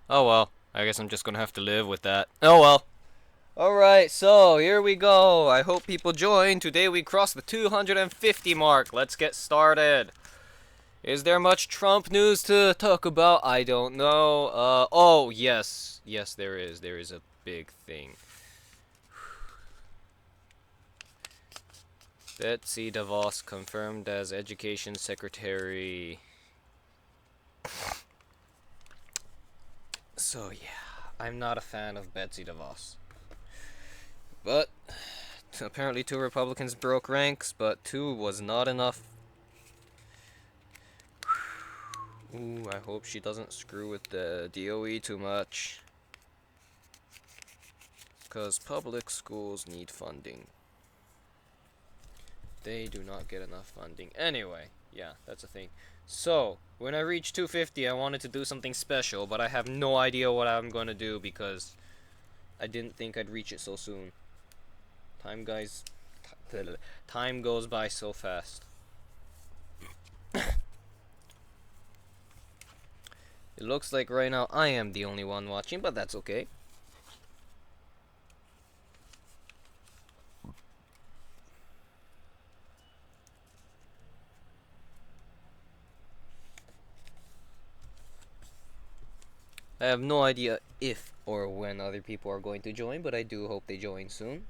Oh well, I guess I'm just gonna have to live with that. Oh well. Alright, so here we go. I hope people join. Today we crossed the 250 mark. Let's get started. Is there much Trump news to talk about? I don't know. Oh, yes. Yes, there is. There is a big thing. Betsy DeVos confirmed as Education Secretary. So, yeah. I'm not a fan of Betsy DeVos. But, apparently two Republicans broke ranks, but two was not enough. Ooh, I hope she doesn't screw with the DOE too much. Because public schools need funding. They do not get enough funding. Anyway, yeah, that's a thing. So, when I reach 250, I wanted to do something special, but I have no idea what I'm going to do because I didn't think I'd reach it so soon. Time, guys. Time goes by so fast. It looks like right now I am the only one watching, but that's okay. I have no idea if or when other people are going to join, but I do hope they join soon.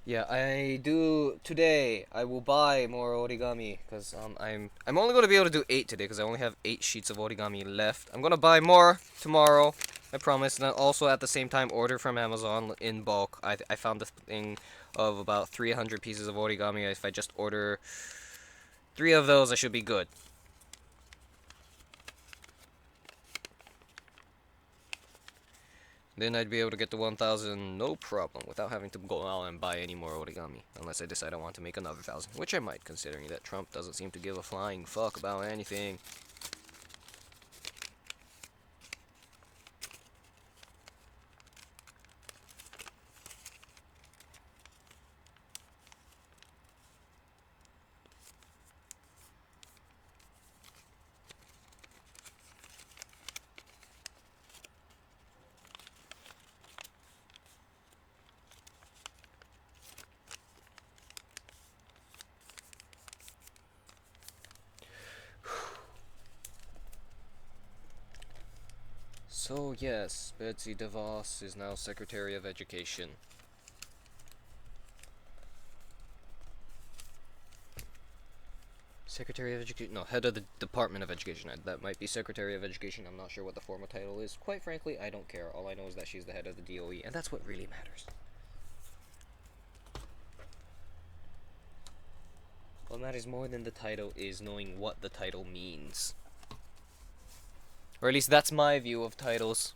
Yeah, I do today. I will buy more origami because I'm only gonna be able to do 8 today because I only have 8 sheets of origami left. I'm gonna buy more tomorrow. I promise. And then also at the same time order from Amazon in bulk. I found this thing of about 300 pieces of origami. If I just order 3 of those, I should be good. Then I'd be able to get to 1,000 no problem without having to go out and buy any more origami. Unless I decide I want to make another 1,000, which I might, considering that Trump doesn't seem to give a flying fuck about anything. So yes, Betsy DeVos is now Secretary of Education. Secretary of Education? No, Head of the Department of Education. That might be Secretary of Education. I'm not sure what the formal title is. Quite frankly, I don't care. All I know is that she's the head of the DOE, and that's what really matters. What matters more than the title is knowing what the title means. Or at least that's my view of titles.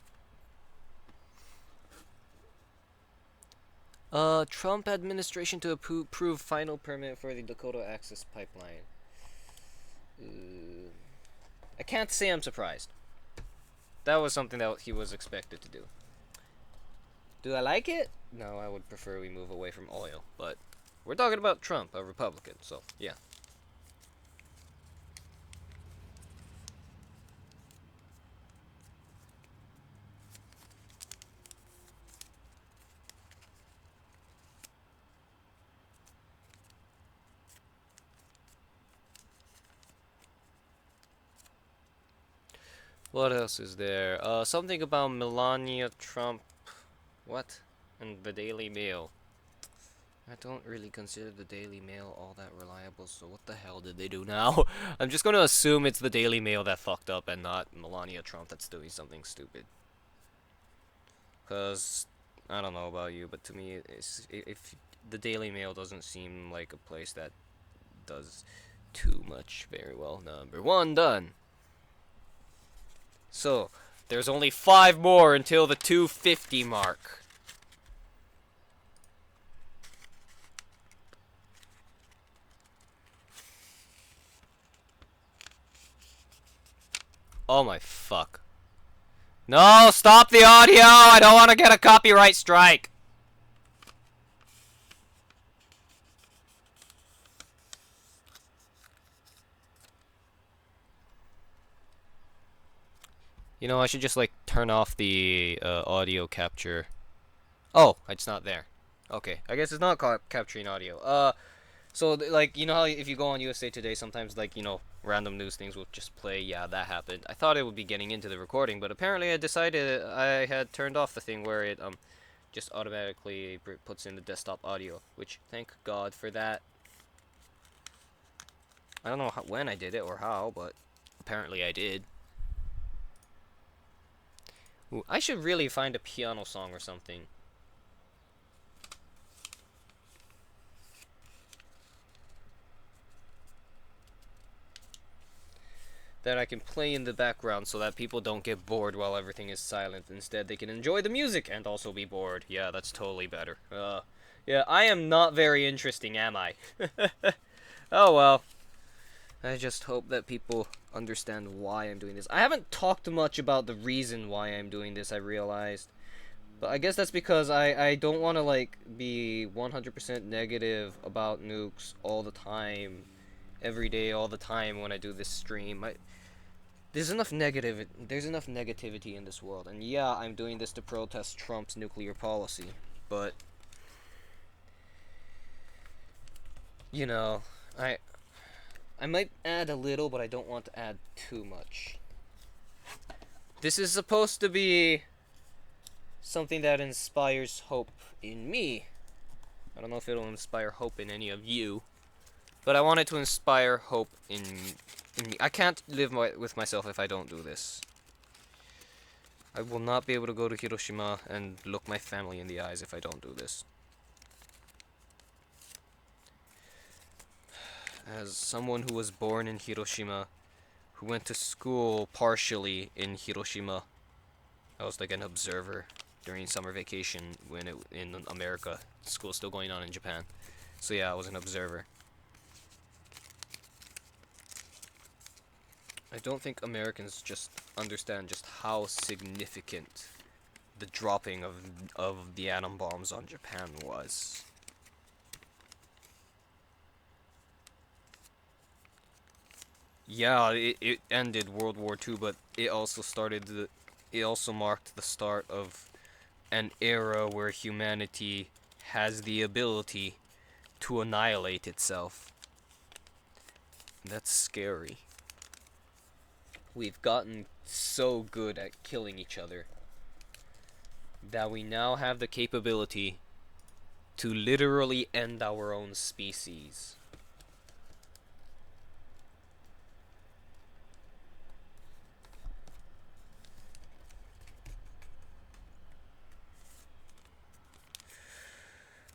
Trump administration to approve final permit for the Dakota Access Pipeline. I can't say I'm surprised. That was something that he was expected to do. Do I like it? No, I would prefer we move away from oil, but we're talking about Trump, a Republican, so yeah. What else is there? Something about Melania Trump. What? And the Daily Mail. I don't really consider the Daily Mail all that reliable, so what the hell did they do now? I'm just gonna assume it's the Daily Mail that fucked up and not Melania Trump that's doing something stupid. Cause I don't know about you, but to me, if the Daily Mail doesn't seem like a place that does too much very well. Number one done. So there's only 5 more until the 250 mark. Oh my fuck. No, stop the audio! I don't want to get a copyright strike! You know, I should just, like, turn off the audio capture. Oh, it's not there. Okay, I guess it's not capturing audio. So, like, you know how if you go on USA Today, sometimes, like, you know, random news things will just play, yeah, that happened. I thought it would be getting into the recording, but apparently I decided I had turned off the thing where it, just automatically puts in the desktop audio, which, thank God for that. I don't know when I did it or how, but apparently I did. Ooh, I should really find a piano song or something that I can play in the background so that people don't get bored while everything is silent. Instead, they can enjoy the music and also be bored. Yeah, that's totally better. Yeah, I am not very interesting, am I? Oh well. I just hope that people understand why I'm doing this. I haven't talked much about the reason why I'm doing this, I realized. But I guess that's because I don't want to, like, be 100% negative about nukes all the time. Every day, all the time when I do this stream. There's enough negativity in this world. And yeah, I'm doing this to protest Trump's nuclear policy. But, you know, I I might add a little, but I don't want to add too much. This is supposed to be something that inspires hope in me. I don't know if it'll inspire hope in any of you, but I want it to inspire hope in me. I can't live with myself if I don't do this. I will not be able to go to Hiroshima and look my family in the eyes if I don't do this. As someone who was born in Hiroshima, who went to school partially in Hiroshima, I was like an observer during summer vacation when in America. School's still going on in Japan. So yeah, I was an observer. I don't think Americans just understand just how significant the dropping of the atom bombs on Japan was. Yeah, it ended World War II, but it also marked the start of an era where humanity has the ability to annihilate itself. That's scary. We've gotten so good at killing each other that we now have the capability to literally end our own species.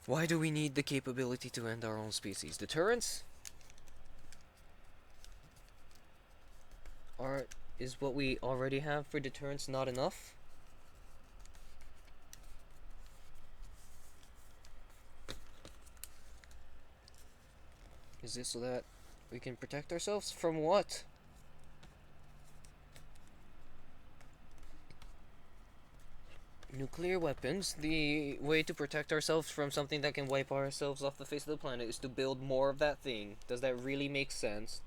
Why do we need the capability to end our own species? Deterrence? Is what we already have for deterrence not enough? Is this so that we can protect ourselves from what? Nuclear weapons? The way to protect ourselves from something that can wipe ourselves off the face of the planet is to build more of that thing. Does that really make sense?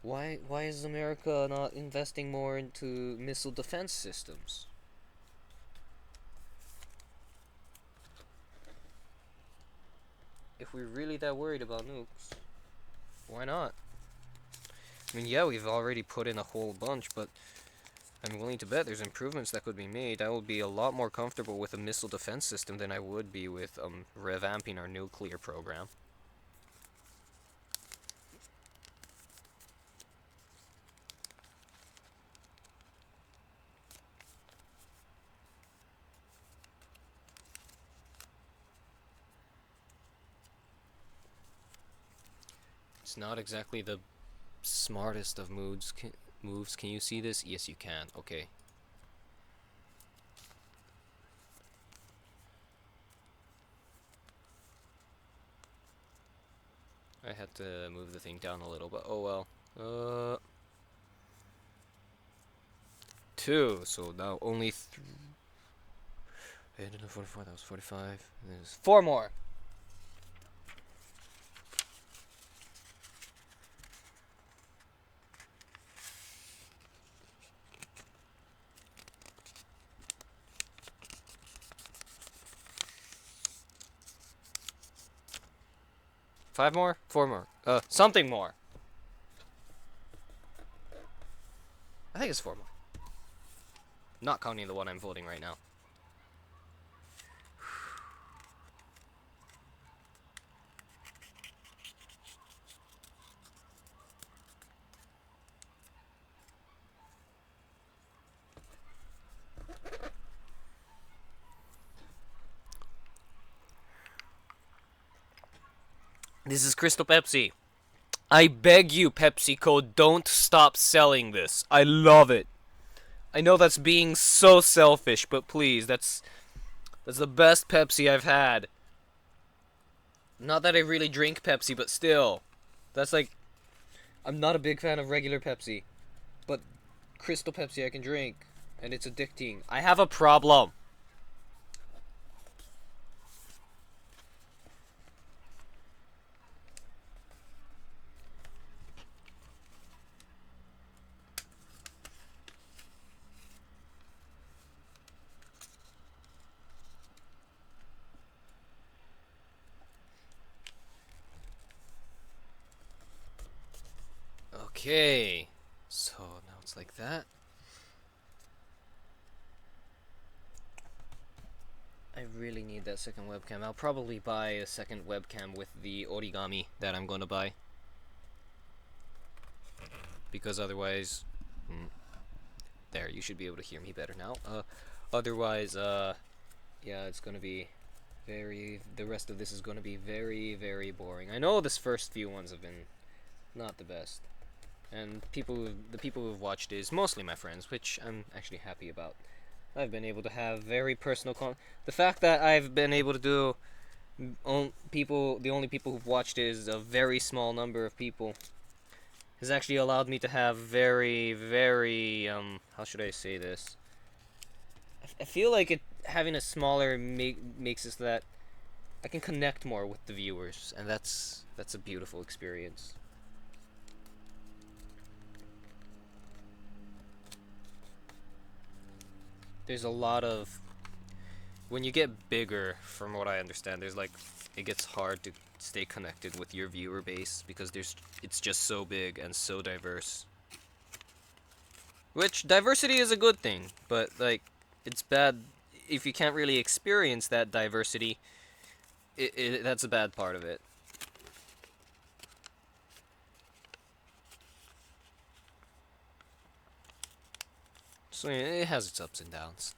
Why is America not investing more into missile defense systems? If we're really that worried about nukes, why not? I mean, yeah, we've already put in a whole bunch, but I'm willing to bet there's improvements that could be made. I would be a lot more comfortable with a missile defense system than I would be with revamping our nuclear program. It's not exactly the smartest of moves. Can you see this? Yes, you can. Okay. I had to move the thing down a little, but oh well. 2, so now only 44, that was 45. There's 4 more. Five more? 4 more. Something more. I think it's 4 more. Not counting the one I'm voting right now. This is Crystal Pepsi. I beg you, PepsiCo, don't stop selling this. I love it. I know that's being so selfish, but please, that's the best Pepsi I've had. Not that I really drink Pepsi, but still. That's like, I'm not a big fan of regular Pepsi, but Crystal Pepsi I can drink, and it's addicting. I have a problem. Okay, so now it's like that. I really need that second webcam. I'll probably buy a second webcam with the origami that I'm going to buy. Because otherwise... there, you should be able to hear me better now. Otherwise, yeah, it's going to be the rest of this is going to be very, very boring. I know this first few ones have been not the best. And the people who've watched is mostly my friends, which I'm actually happy about. I've been able to have very personal the fact that I've been able to do the only people who've watched it is a very small number of people has actually allowed me to have very, very how should I say this? I feel like having a smaller makes it so that I can connect more with the viewers, and that's a beautiful experience. There's a lot of... when you get bigger, from what I understand, there's like... it gets hard to stay connected with your viewer base because it's just so big and so diverse. Which, diversity is a good thing, but like, it's bad if you can't really experience that diversity. That's a bad part of it. So yeah, it has its ups and downs.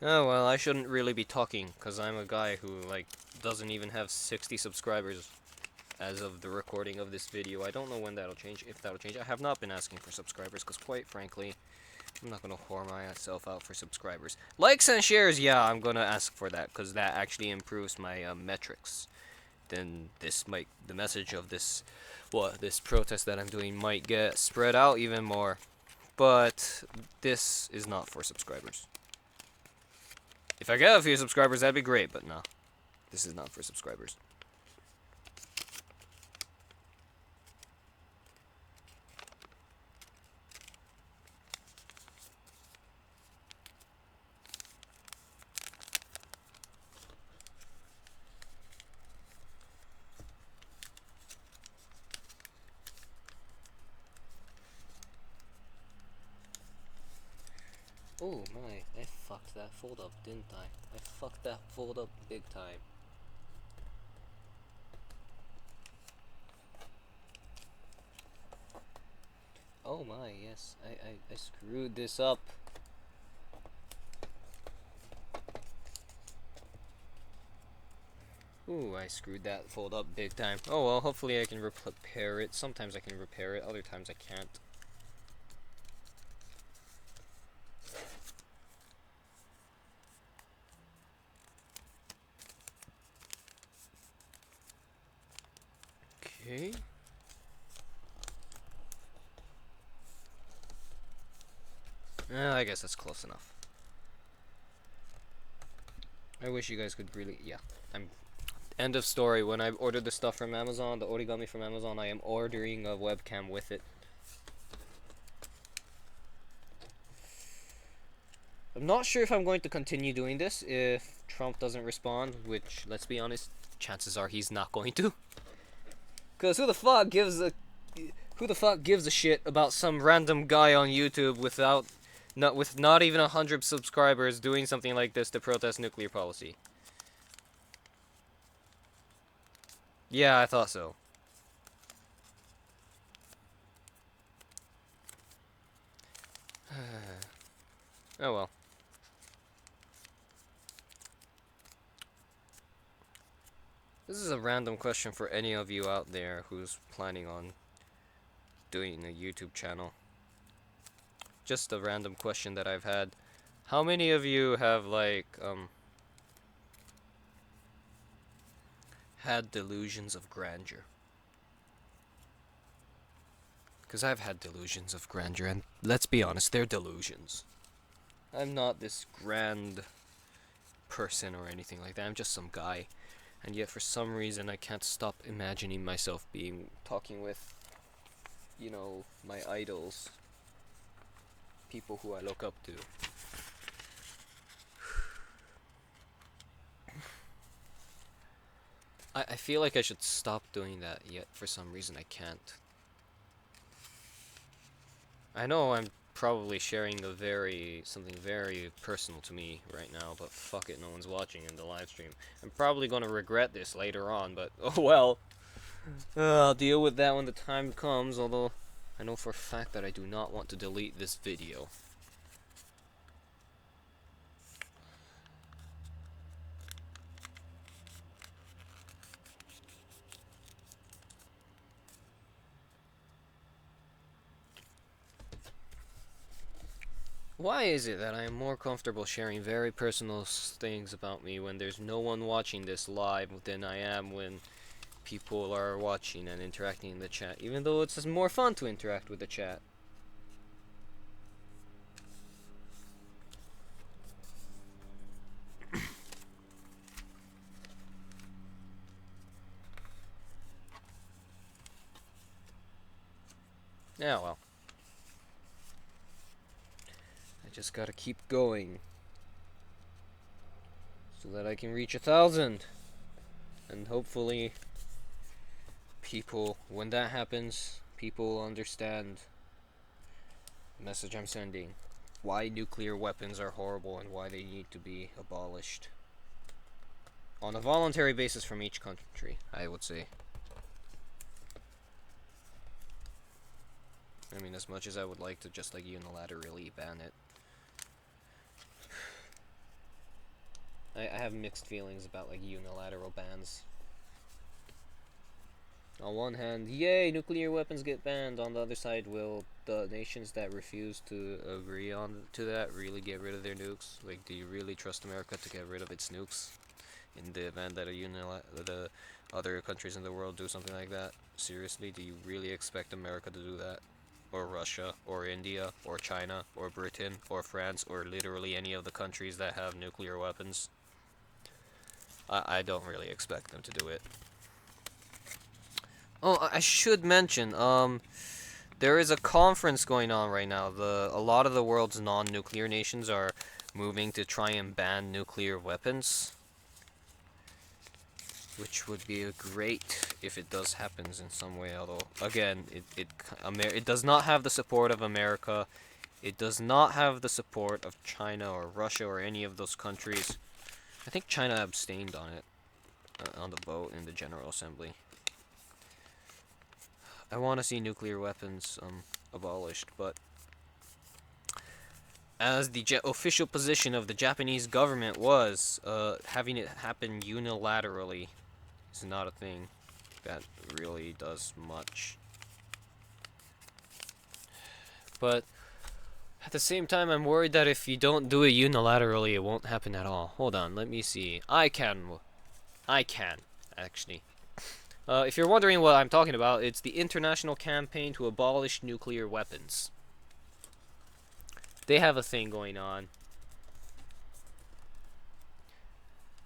Oh well, I shouldn't really be talking, because I'm a guy who, like, doesn't even have 60 subscribers as of the recording of this video. I don't know when that'll change, if that'll change. I have not been asking for subscribers, because quite frankly, I'm not going to whore myself out for subscribers. Likes and shares, yeah, I'm going to ask for that, because that actually improves my metrics. Then the message of this protest that I'm doing might get spread out even more. But this is not for subscribers. If I get a few subscribers, that'd be great, but no. This is not for subscribers. Oh my, I fucked that fold up, didn't I? I fucked that fold up big time. Oh my, yes, I screwed this up. Ooh, I screwed that fold up big time. Oh well, hopefully I can repair it. Sometimes I can repair it, other times I can't. Okay. I guess that's close enough. I wish you guys could really, yeah. I'm End of story. When I ordered the stuff from Amazon, the origami from Amazon, I am ordering a webcam with it. I'm not sure if I'm going to continue doing this if Trump doesn't respond, which, let's be honest, chances are he's not going to. Cause who the fuck gives a shit about some random guy on YouTube with not even 100 subscribers doing something like this to protest nuclear policy? Yeah, I thought so. Oh well. This is a random question for any of you out there who's planning on doing a YouTube channel. Just a random question that I've had. How many of you have, like, had delusions of grandeur? Because I've had delusions of grandeur, and let's be honest, they're delusions. I'm not this grand person or anything like that. I'm just some guy. And yet, for some reason, I can't stop imagining myself talking with, you know, my idols. People who I look up to. I feel like I should stop doing that, yet for some reason I can't. I know I'm probably sharing something very personal to me right now, but fuck it, no one's watching in the live stream. I'm probably gonna regret this later on, but oh well. I'll deal with that when the time comes, although I know for a fact that I do not want to delete this video. Why is it that I am more comfortable sharing very personal things about me when there's no one watching this live than I am when people are watching and interacting in the chat, even though it's more fun to interact with the chat? Yeah, well. I just gotta keep going so that I can reach 1,000. And hopefully when that happens, people understand the message I'm sending. Why nuclear weapons are horrible and why they need to be abolished. On a voluntary basis from each country, I would say. I mean, as much as I would like to just like unilaterally ban it. I have mixed feelings about like unilateral bans. On one hand, yay, nuclear weapons get banned. On the other side, will the nations that refuse to agree to that really get rid of their nukes? Like, do you really trust America to get rid of its nukes in the event that the other countries in the world do something like that? Seriously, do you really expect America to do that? Or Russia, or India, or China, or Britain, or France, or literally any of the countries that have nuclear weapons? I don't really expect them to do it. Oh, I should mention, there is a conference going on right now. A lot of the world's non-nuclear nations are moving to try and ban nuclear weapons, which would be great if it does happen in some way. Although, again, it does not have the support of America. It does not have the support of China or Russia or any of those countries. I think China abstained on it, on the vote in the General Assembly. I want to see nuclear weapons abolished, but as the official position of the Japanese government was, having it happen unilaterally is not a thing that really does much. But at the same time, I'm worried that if you don't do it unilaterally, it won't happen at all. Hold on, let me see. I can, actually. If you're wondering what I'm talking about, it's the International Campaign to Abolish Nuclear Weapons. They have a thing going on.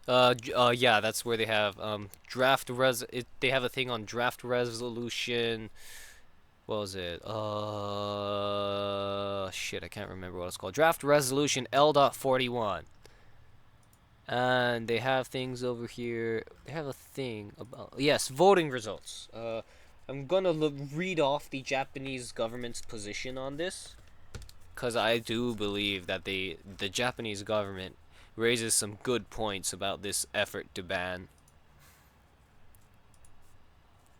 Yeah, that's where they have they have a thing on draft resolution. What was it? Shit, I can't remember what it's called. Draft resolution L.41. And they have things over here. They have a thing about, yes, voting results. I'm gonna read off the Japanese government's position on this, because I do believe that the Japanese government raises some good points about this effort to ban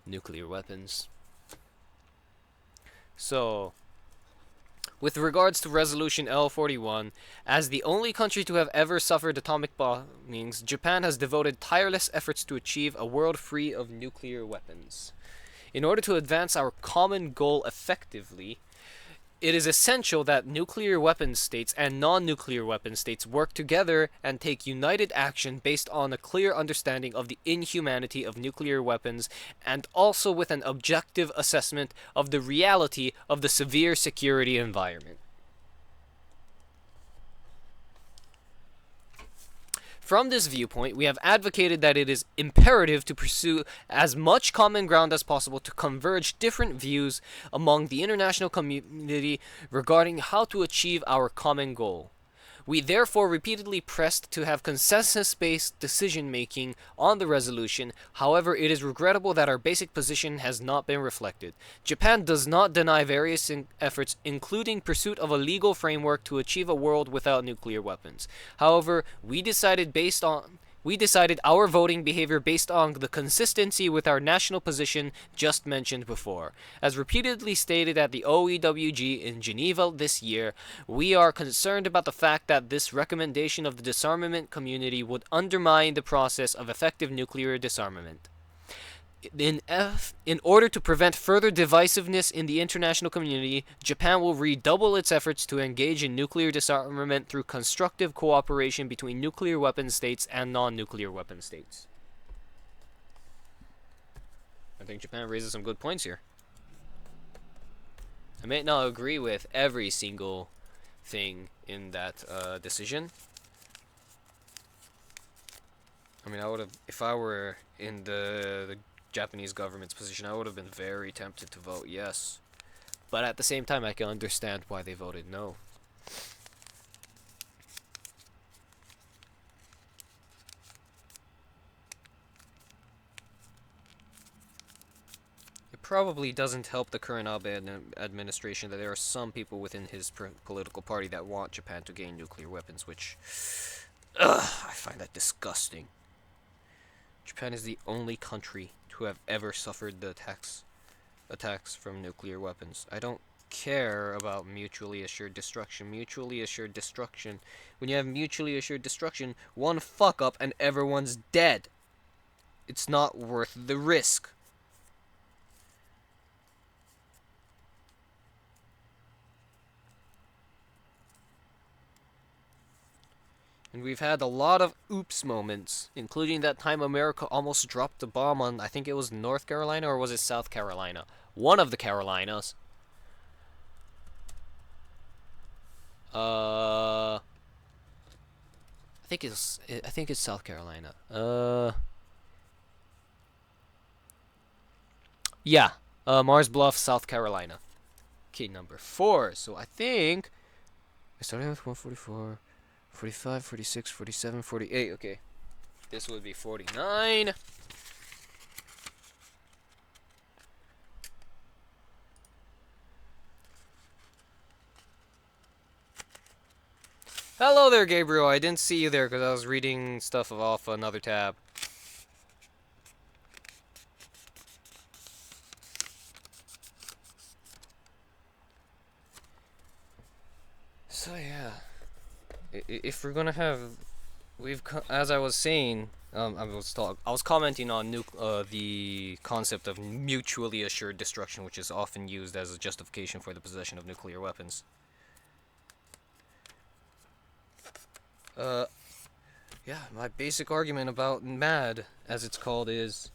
nuclear weapons. So, with regards to Resolution L41, as the only country to have ever suffered atomic bombings, Japan has devoted tireless efforts to achieve a world free of nuclear weapons. In order to advance our common goal effectively, it is essential that nuclear weapon states and non-nuclear weapon states work together and take united action based on a clear understanding of the inhumanity of nuclear weapons and also with an objective assessment of the reality of the severe security environment. From this viewpoint, we have advocated that it is imperative to pursue as much common ground as possible to converge different views among the international community regarding how to achieve our common goal. We therefore repeatedly pressed to have consensus-based decision-making on the resolution. However, it is regrettable that our basic position has not been reflected. Japan does not deny various efforts, including pursuit of a legal framework to achieve a world without nuclear weapons. However, we decided our voting behavior based on the consistency with our national position just mentioned before. As repeatedly stated at the OEWG in Geneva this year, we are concerned about the fact that this recommendation of the disarmament community would undermine the process of effective nuclear disarmament. In order to prevent further divisiveness in the international community, Japan will redouble its efforts to engage in nuclear disarmament through constructive cooperation between nuclear weapon states and non-nuclear weapon states. I think Japan raises some good points here. I may not agree with every single thing in that decision. I mean, I would have, if I were in the Japanese government's position, I would have been very tempted to vote yes. But at the same time, I can understand why they voted no. It probably doesn't help the current Abe administration that there are some people within his political party that want Japan to gain nuclear weapons, which I find that disgusting. Japan is the only country to have ever suffered the attacks from nuclear weapons. I don't care about mutually assured destruction. Mutually assured destruction. When you have mutually assured destruction, one fuck up and everyone's dead. It's not worth the risk. And we've had a lot of oops moments, including that time America almost dropped a bomb on, I think it was North Carolina, or was it South Carolina? One of the Carolinas. I think it's South Carolina. Yeah. Mars Bluff, South Carolina. Okay, number 4. So I think I started with 144. 45, 46, 47, 48. Okay. This would be 49. Hello there, Gabriel. I didn't see you there because I was reading stuff off another tab. So yeah. If we're gonna have, as I was saying, I was commenting on the concept of mutually assured destruction, which is often used as a justification for the possession of nuclear weapons. Yeah, my basic argument about MAD, as it's called, is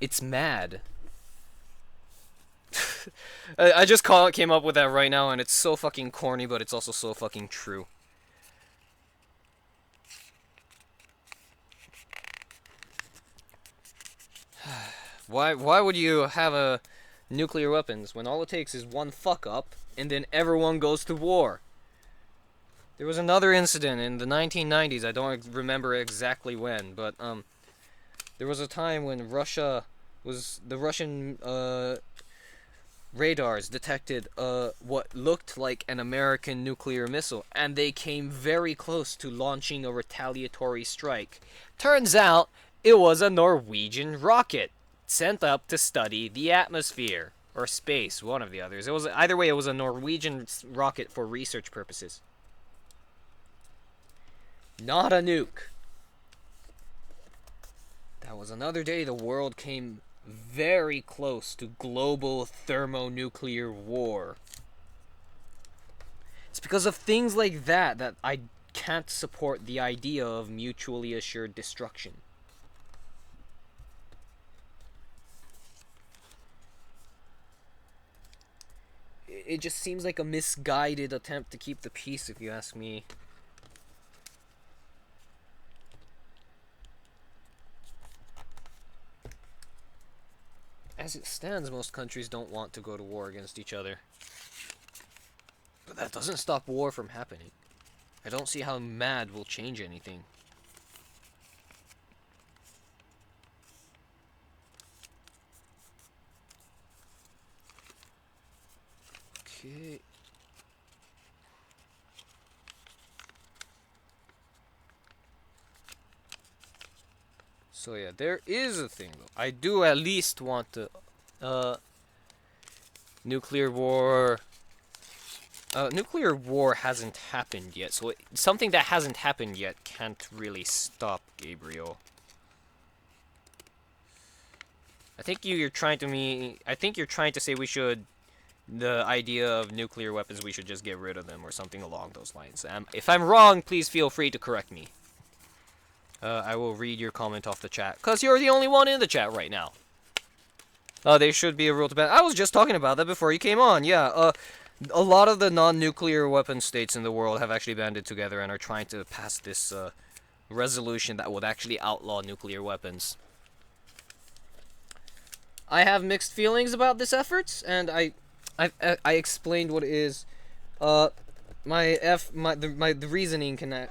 It's mad. I just came up with that right now, and it's so fucking corny, but it's also so fucking true. Why would you have a nuclear weapons when all it takes is one fuck up, and then everyone goes to war? There was another incident in the 1990s. I don't remember exactly when, but there was a time when the Russian radars detected what looked like an American nuclear missile, and they came very close to launching a retaliatory strike. Turns out it was a Norwegian rocket sent up to study the atmosphere or space, one of the others. It was either way. It was a Norwegian rocket for research purposes, not a nuke. That was another day the world came very close to global thermonuclear war. It's because of things like that that I can't support the idea of mutually assured destruction. It just seems like a misguided attempt to keep the peace, if you ask me. As it stands, most countries don't want to go to war against each other. But that doesn't stop war from happening. I don't see how mad will change anything. Okay. So yeah, there is a thing though. I do at least want to nuclear war. Nuclear war hasn't happened yet, so something that hasn't happened yet can't really stop Gabriel. I think you're trying to say we should, the idea of nuclear weapons, we should just get rid of them or something along those lines. If I'm wrong, please feel free to correct me. I will read your comment off the chat, because you're the only one in the chat right now. There should be a rule to ban. I was just talking about that before you came on. Yeah, a lot of the non-nuclear weapon states in the world have actually banded together and are trying to pass this resolution that would actually outlaw nuclear weapons. I have mixed feelings about this efforts, and I explained what it is. The reasoning can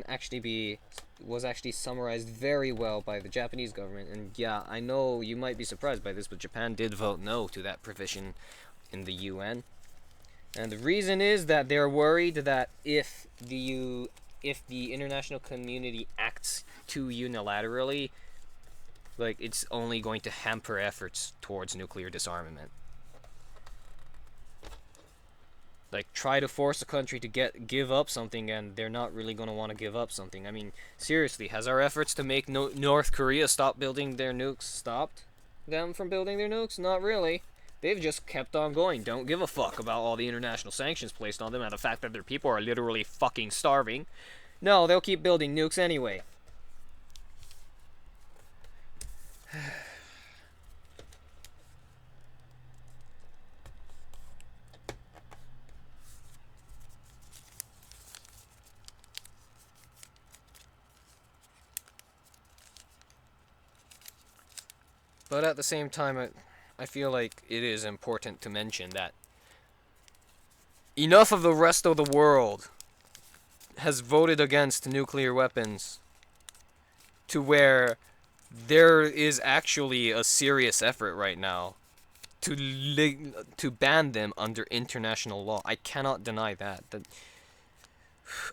actually was actually summarized very well by the Japanese government. And yeah, I know you might be surprised by this, but Japan did vote no to that provision in the UN. And the reason is that they're worried that if the international community acts too unilaterally, like, it's only going to hamper efforts towards nuclear disarmament. Like, try to force a country to give up something, and they're not really going to want to give up something. I mean, seriously, has our efforts to make North Korea stop building their nukes stopped them from building their nukes? Not really. They've just kept on going. Don't give a fuck about all the international sanctions placed on them and the fact that their people are literally fucking starving. No, they'll keep building nukes anyway. But at the same time, I feel like it is important to mention that enough of the rest of the world has voted against nuclear weapons to where there is actually a serious effort right now to ban them under international law. I cannot deny that.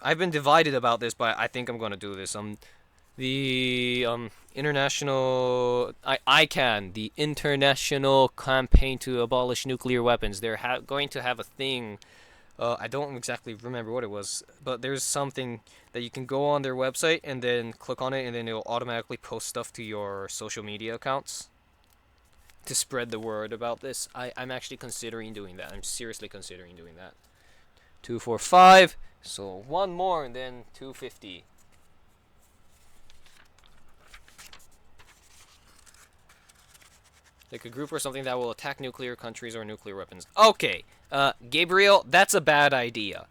I've been divided about this, but I think I'm going to do this. The international ICAN, the International Campaign to Abolish Nuclear Weapons, they're going to have a thing. I don't exactly remember what it was, but there's something that you can go on their website and then click on it, and then it'll automatically post stuff to your social media accounts to spread the word about this. I'm actually considering doing that. I'm seriously considering doing that. 245. So one more and then 250. Like a group or something that will attack nuclear countries or nuclear weapons. Okay, Gabriel, that's a bad idea.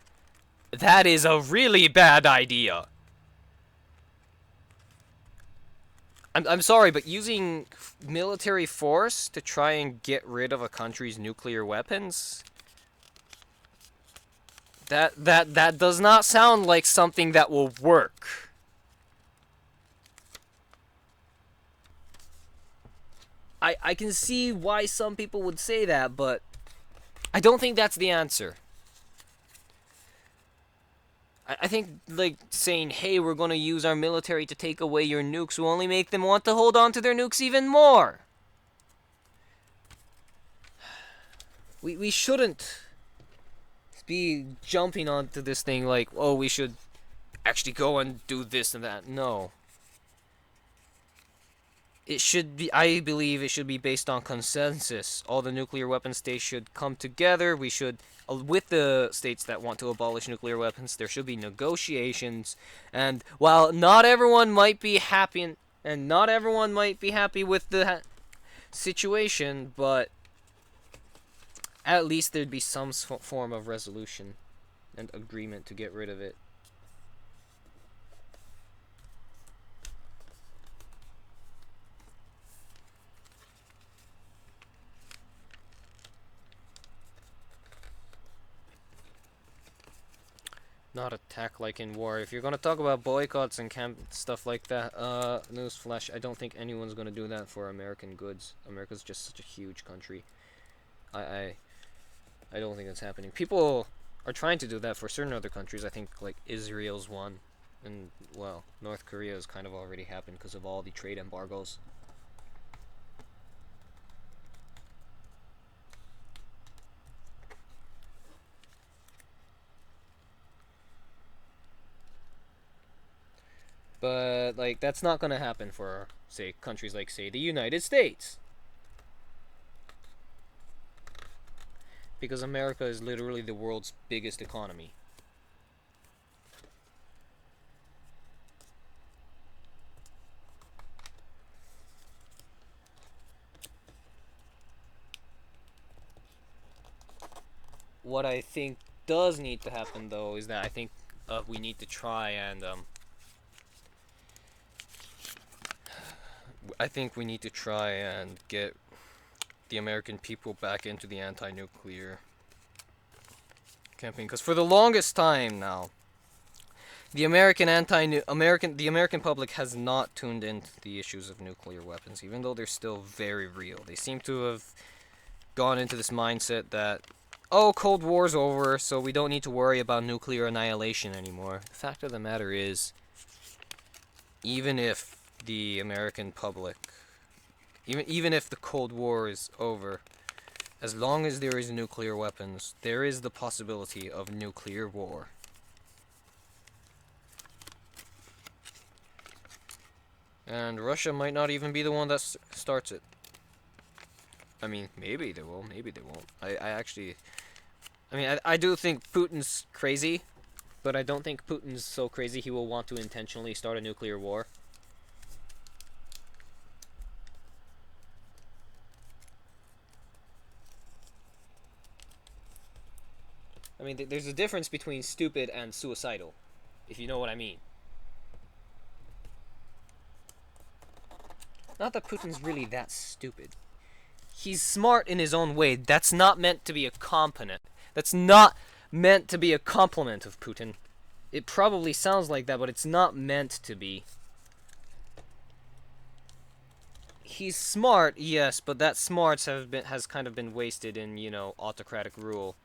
That is a really bad idea. I'm sorry, but using military force to try and get rid of a country's nuclear weapons? That does not sound like something that will work. I can see why some people would say that, but I don't think that's the answer. I think, like, saying, hey, we're gonna use our military to take away your nukes will only make them want to hold on to their nukes even more. We shouldn't be jumping onto this thing like, oh, we should actually go and do this and that. No. It should be, I believe it should be based on consensus. All the nuclear weapon states should come together. We should, with the states that want to abolish nuclear weapons, there should be negotiations. And while not everyone might be happy, and not everyone might be happy with the situation, but at least there'd be some form of resolution and agreement to get rid of it. Not attack like in war. If you're gonna talk about boycotts and stuff like that, newsflash, I don't think anyone's gonna do that for American goods. America's just such a huge country. I don't think that's happening. People are trying to do that for certain other countries. I think like Israel's one, and well, North Korea has kind of already happened because of all the trade embargoes. But like that's not gonna happen for say countries like say the United States. Because America is literally the world's biggest economy. What I think does need to happen though is that I think we need to try and I think we need to try and get the American people back into the anti-nuclear campaign, because for the longest time now, the American public has not tuned into the issues of nuclear weapons, even though they're still very real. They seem to have gone into this mindset that, oh, Cold War's over, so we don't need to worry about nuclear annihilation anymore. The fact of the matter is, even if the American public, even if the Cold War is over, as long as there is nuclear weapons, there is the possibility of nuclear war. And Russia might not even be the one that starts it. I mean, maybe they will, maybe they won't. I do think Putin's crazy, but I don't think Putin's so crazy he will want to intentionally start a nuclear war. I mean, there's a difference between stupid and suicidal, if you know what I mean. Not that Putin's really that stupid. He's smart in his own way. That's not meant to be a compliment. That's not meant to be a compliment of Putin. It probably sounds like that, but it's not meant to be. He's smart, yes, but that smarts has kind of been wasted in, you know, autocratic rule.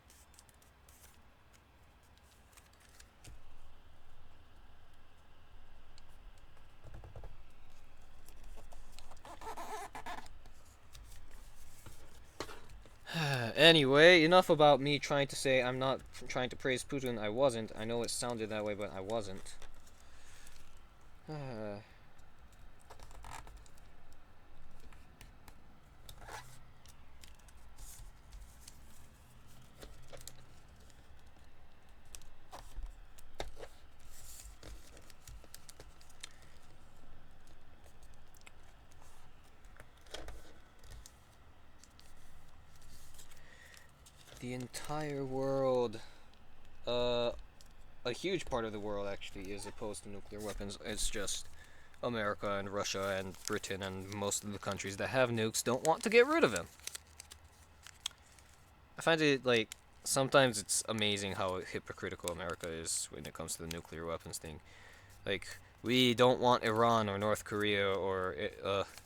Anyway, enough about me trying to say I'm not trying to praise Putin. I wasn't. I know it sounded that way, but I wasn't. The entire world, a huge part of the world actually is opposed to nuclear weapons. It's just America and Russia and Britain and most of the countries that have nukes don't want to get rid of them. I find it, like, sometimes it's amazing how hypocritical America is when it comes to the nuclear weapons thing. Like, we don't want Iran or North Korea or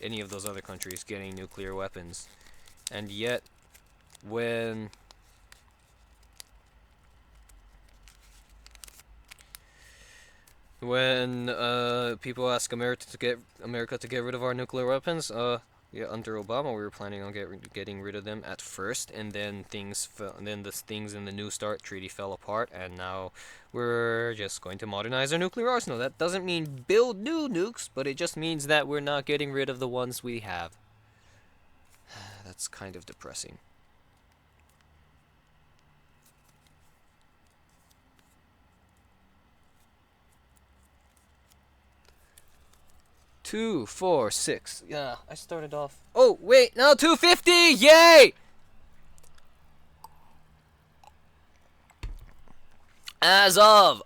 any of those other countries getting nuclear weapons. And yet, when people ask America to get rid of our nuclear weapons, yeah, under Obama we were planning on getting rid of them at first, and then the things in the New START treaty fell apart, and now we're just going to modernize our nuclear arsenal. That doesn't mean build new nukes, but it just means that we're not getting rid of the ones we have. That's kind of depressing. Two, 4, 6. Yeah, I started off. Oh wait, no, 250! Yay! As of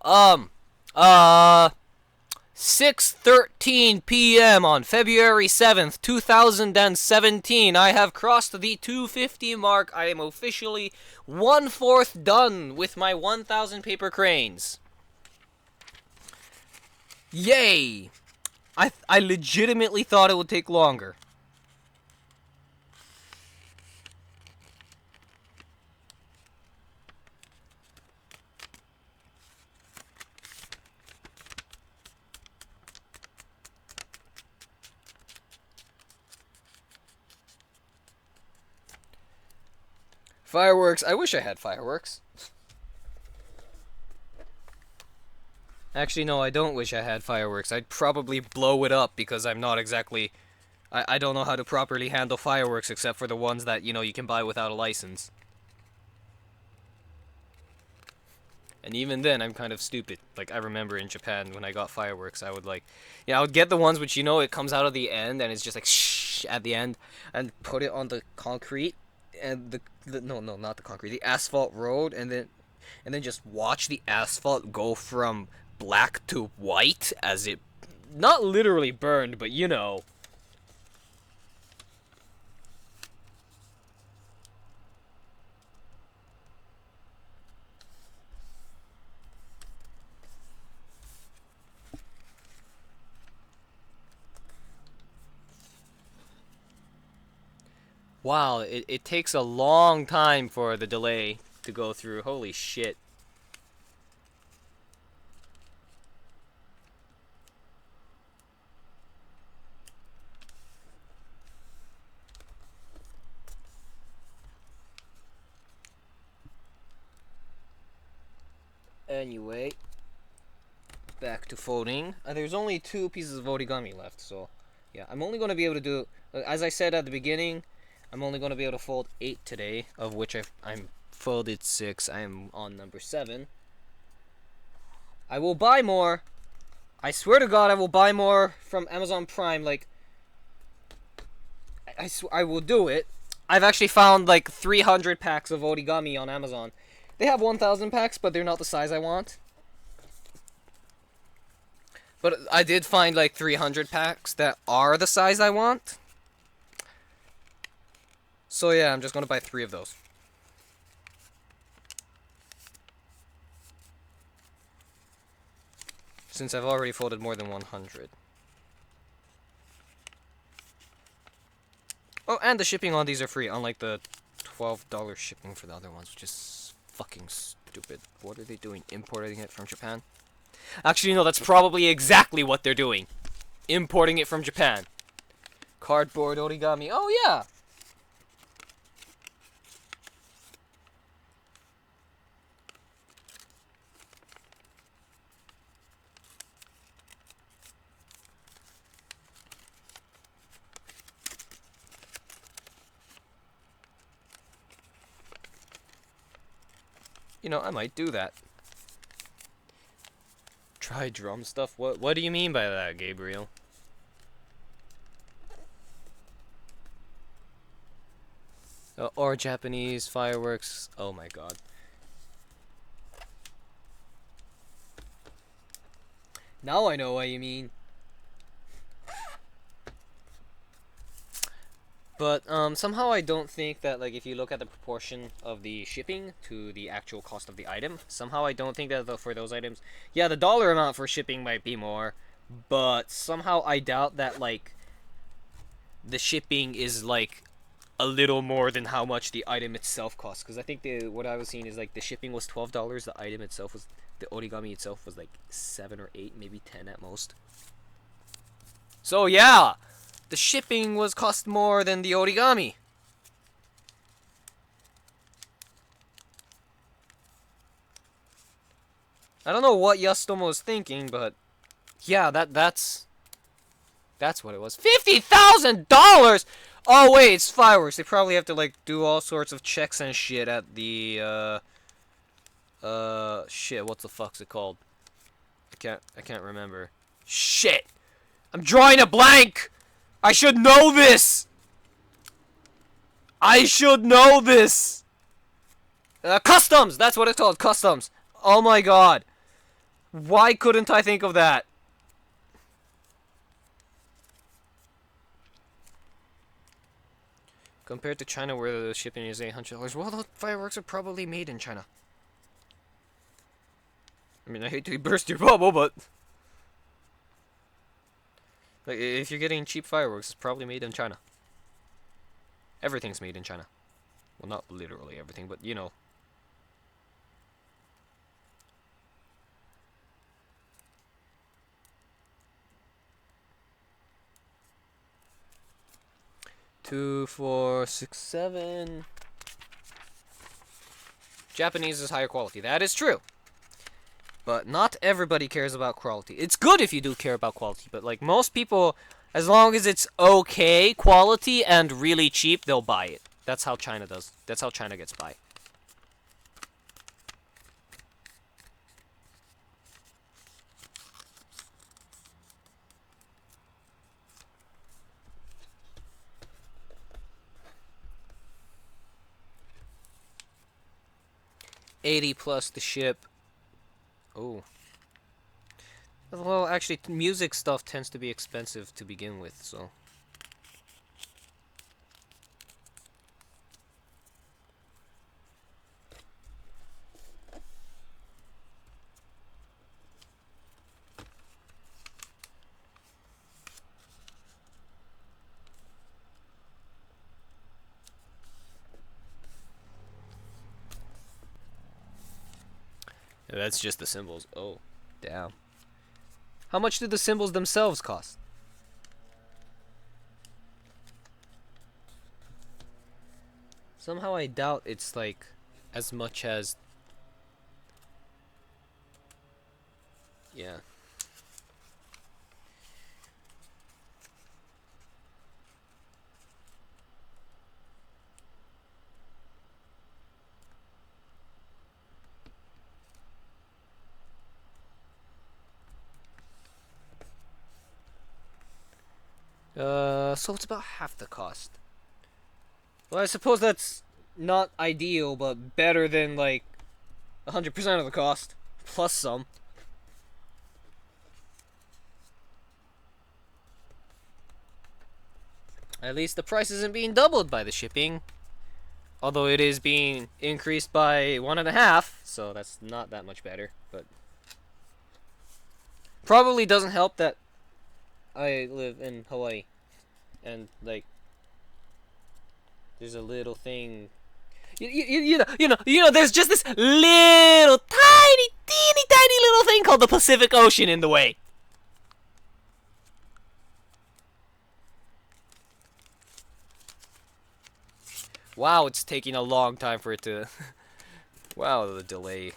6:13 p.m. on February 7th, 2017, I have crossed the 250 mark. I am officially 1/4 done with my 1,000 paper cranes. Yay! I legitimately thought it would take longer. Fireworks. I wish I had fireworks. Actually, no, I don't wish I had fireworks. I'd probably blow it up because I'm not exactly... I don't know how to properly handle fireworks except for the ones that, you know, you can buy without a license. And even then, I'm kind of stupid. Like, I remember in Japan, when I got fireworks, I would, like... Yeah, I would get the ones which, you know, it comes out of the end, and it's just like, shh, at the end, and put it on the concrete, and no, not the concrete, the asphalt road, and then just watch the asphalt go from black to white as it not literally burned, but you know. Wow, it takes a long time for the delay to go through. Holy shit. Anyway, back to folding. There's only 2 pieces of origami left, so yeah, I'm only going to be able to do, as I said at the beginning, I'm only going to be able to fold 8 today, of which I'm folded 6. I am on number 7. I will buy more. I swear to God, I will buy more from Amazon Prime. Like, I will do it. I've actually found like 300 packs of origami on Amazon. They have 1,000 packs, but they're not the size I want. But I did find like 300 packs that are the size I want. So yeah, I'm just gonna buy 3 of those. Since I've already folded more than 100. Oh, and the shipping on these are free, unlike the $12 shipping for the other ones, which is fucking stupid. What are they doing? Importing it from Japan? Actually, no, that's probably exactly what they're doing. Importing it from Japan. Cardboard origami. Oh, yeah! You know, I might do that. Try drum stuff? What do you mean by that, Gabriel? Or Japanese fireworks. Oh my god. Now I know what you mean. But somehow I don't think that, like, if you look at the proportion of the shipping to the actual cost of the item, somehow I don't think that for those items, yeah, the dollar amount for shipping might be more, but somehow I doubt that, like, the shipping is like a little more than how much the item itself costs. Because I think what I was seeing is like the shipping was $12. The item itself was the origami itself was like 7 or 8, maybe 10 at most. So yeah, the shipping was cost more than the origami. I don't know what Yastomo was thinking, but yeah, that's what it was. $50,000. Oh wait, it's fireworks. They probably have to like do all sorts of checks and shit at the shit. What the fuck's it called? I can't remember. Shit. I'm drawing a blank. I should know this. I should know this. Customs. That's what it's called. Customs. Oh my god. Why couldn't I think of that? Compared to China, where the shipping is $800, well, the fireworks are probably made in China. I mean, I hate to burst your bubble, but like, if you're getting cheap fireworks, it's probably made in China. Everything's made in China. Well, not literally everything, but you know. Two, four, six, seven. Japanese is higher quality. That is true. But not everybody cares about quality. It's good if you do care about quality, but like most people, as long as it's okay quality and really cheap, they'll buy it. That's how China does. That's how China gets by. $80 plus the ship. Oh. Well, actually, music stuff tends to be expensive to begin with, so. That's just the symbols. Oh, damn. How much do the symbols themselves cost? Somehow I doubt it's like as much as. Yeah. So it's about half the cost. Well, I suppose that's not ideal, but better than like 100% of the cost, plus some. At least the price isn't being doubled by the shipping. Although it is being increased by 1.5, so that's not that much better. But probably doesn't help that I live in Hawaii. And, like, there's a little thing. There's just this little tiny, teeny tiny little thing called the Pacific Ocean in the way. Wow, it's taking a long time for it to. Wow, the delay.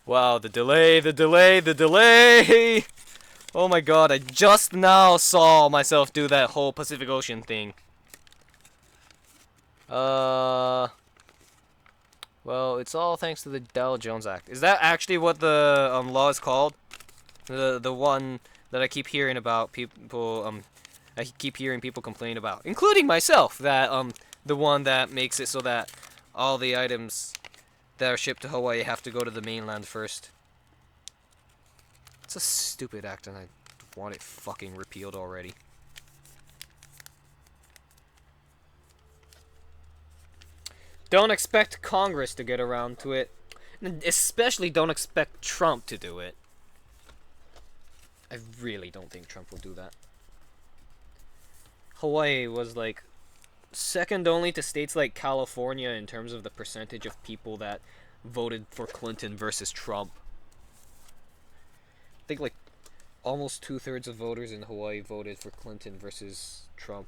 Wow, the delay, the delay, the delay! Oh my god, I just now saw myself do that whole Pacific Ocean thing. Well, it's all thanks to the Dow Jones Act. Is that actually what the law is called? The one that I keep hearing about people I keep hearing people complain about, including myself, that the one that makes it so that all the items that are shipped to Hawaii have to go to the mainland first. It's a stupid act and I want it fucking repealed already. Don't expect Congress to get around to it. And especially don't expect Trump to do it. I really don't think Trump will do that. Hawaii was like second only to states like California in terms of the percentage of people that voted for Clinton versus Trump. I think like almost 2/3 of voters in Hawaii voted for Clinton versus Trump.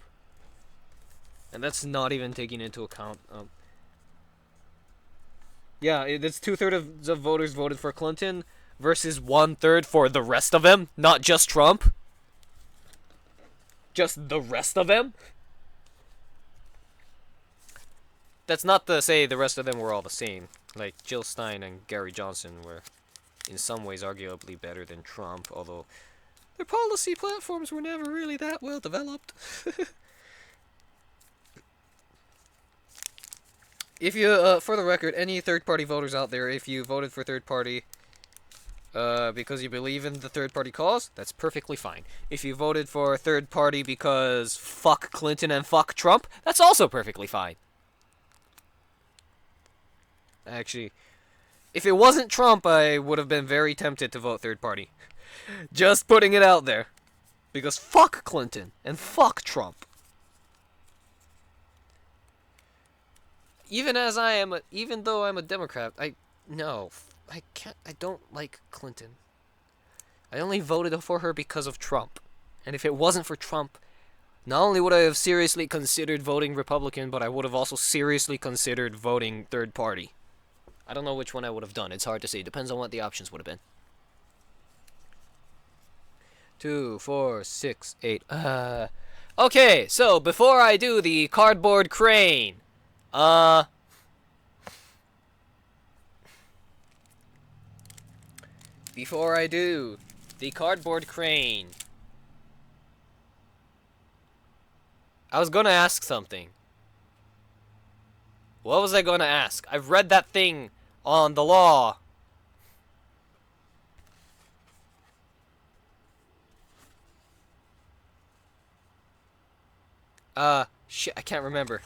And that's not even taking into account yeah, that's 2/3 of voters voted for Clinton versus 1/3 for the rest of them, not just Trump. Just the rest of them. That's not to say the rest of them were all the same. Like Jill Stein and Gary Johnson were, in some ways, arguably better than Trump, although their policy platforms were never really that well developed. If you, for the record, any third-party voters out there, if you voted for third-party because you believe in the third-party cause, that's perfectly fine. If you voted for third-party because fuck Clinton and fuck Trump, that's also perfectly fine. Actually, if it wasn't Trump, I would have been very tempted to vote third-party. Just putting it out there. Because fuck Clinton and fuck Trump. Even though I'm a Democrat, I don't like Clinton. I only voted for her because of Trump. And if it wasn't for Trump, not only would I have seriously considered voting Republican, but I would have also seriously considered voting third party. I don't know which one I would have done. It's hard to say. Depends on what the options would have been. 2, 4, 6, 8. Okay, so before I do the cardboard crane, before I do the cardboard crane, I was gonna ask something. What was I gonna ask? I've read that thing on the law. Shit, I can't remember.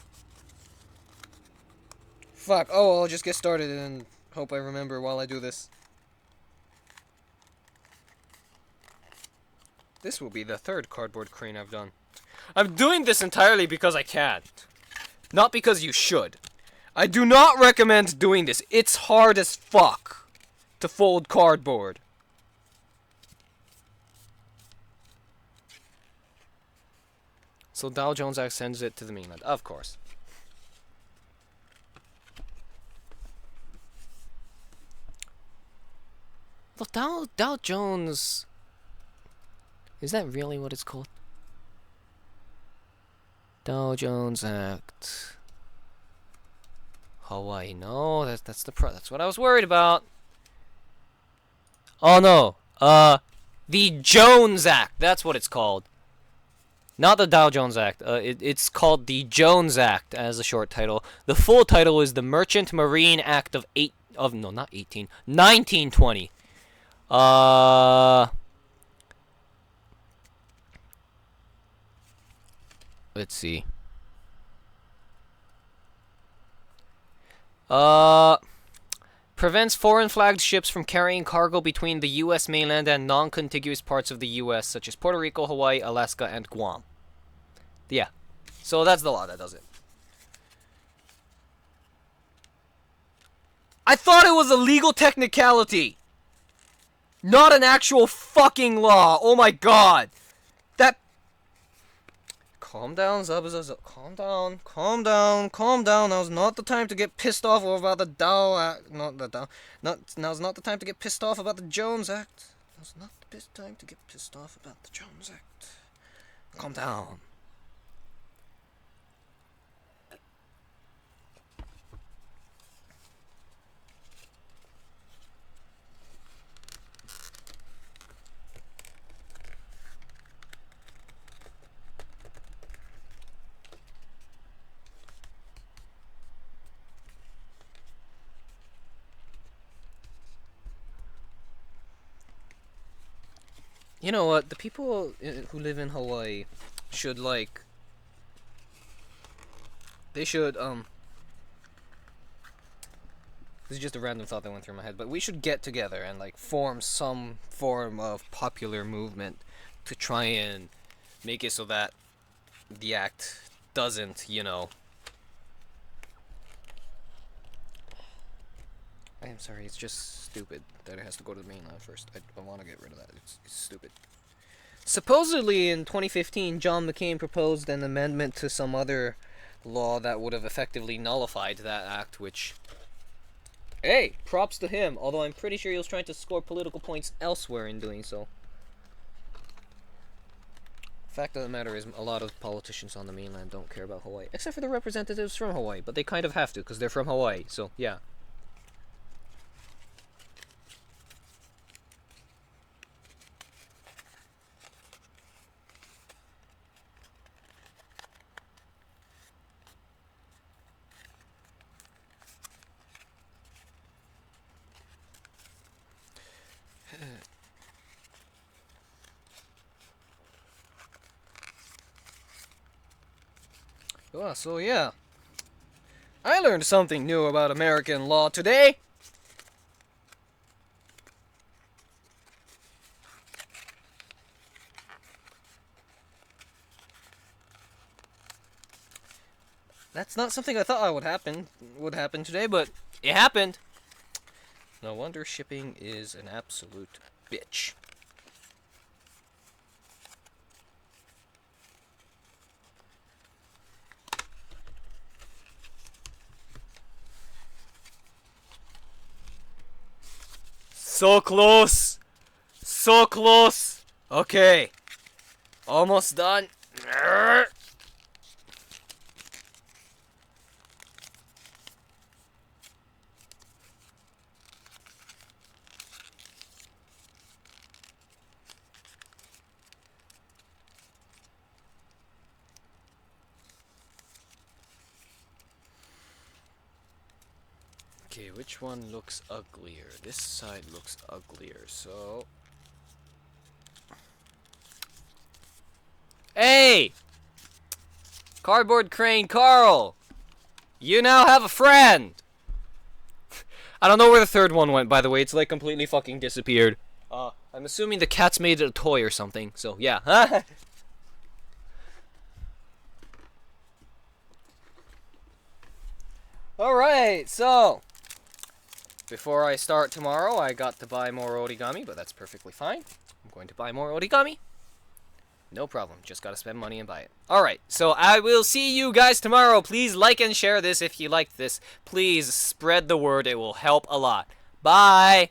Fuck, oh, I'll just get started and hope I remember while I do this. This will be the third cardboard crane I've done. I'm doing this entirely because I can. Not because you should. I do not recommend doing this. It's hard as fuck to fold cardboard. So Dow Jones Act sends it to the mainland, of course. Look, Dow Jones... Is that really what it's called? Dow Jones Act. Hawaii. No, that's what I was worried about. Oh no. The Jones Act. That's what it's called. Not the Dow Jones Act. It's called the Jones Act as a short title. The full title is the Merchant Marine Act of 1920. Let's see. Prevents foreign flagged ships from carrying cargo between the U.S. mainland and non-contiguous parts of the U.S., such as Puerto Rico, Hawaii, Alaska, and Guam. Yeah. So that's the law that does it. I thought it was a legal technicality, not an actual fucking law. Oh my god. That Calm down, Zabuza. Calm down. Calm down. Calm down. Now's not the time to get pissed off about the Dow Act. Not the Dow. Now's not the time to get pissed off about the Jones Act. Now's not the best time to get pissed off about the Jones Act. Calm down. You know what? The people who live in Hawaii should, like, they should, this is just a random thought that went through my head, but we should get together and, like, form some form of popular movement to try and make it so that the act doesn't, you know... I am sorry, it's just stupid that it has to go to the mainland first. I want to get rid of that. It's stupid. Supposedly, in 2015, John McCain proposed an amendment to some other law that would have effectively nullified that act, which... Hey, props to him, although I'm pretty sure he was trying to score political points elsewhere in doing so. Fact of the matter is, a lot of politicians on the mainland don't care about Hawaii, except for the representatives from Hawaii, but they kind of have to, because they're from Hawaii, so yeah. So yeah. I learned something new about American law today. That's not something I thought would happen today, but it happened. No wonder shipping is an absolute bitch. So close! So close! Okay. Almost done. Okay, which one looks uglier? This side looks uglier, so... Hey! Cardboard Crane Carl! You now have a friend! I don't know where the third one went, by the way. It's like completely fucking disappeared. I'm assuming the cat's made it a toy or something, so yeah. Alright, so... Before I start tomorrow, I got to buy more origami, but that's perfectly fine. I'm going to buy more origami. No problem. Just gotta spend money and buy it. Alright, so I will see you guys tomorrow. Please like and share this if you liked this. Please spread the word. It will help a lot. Bye!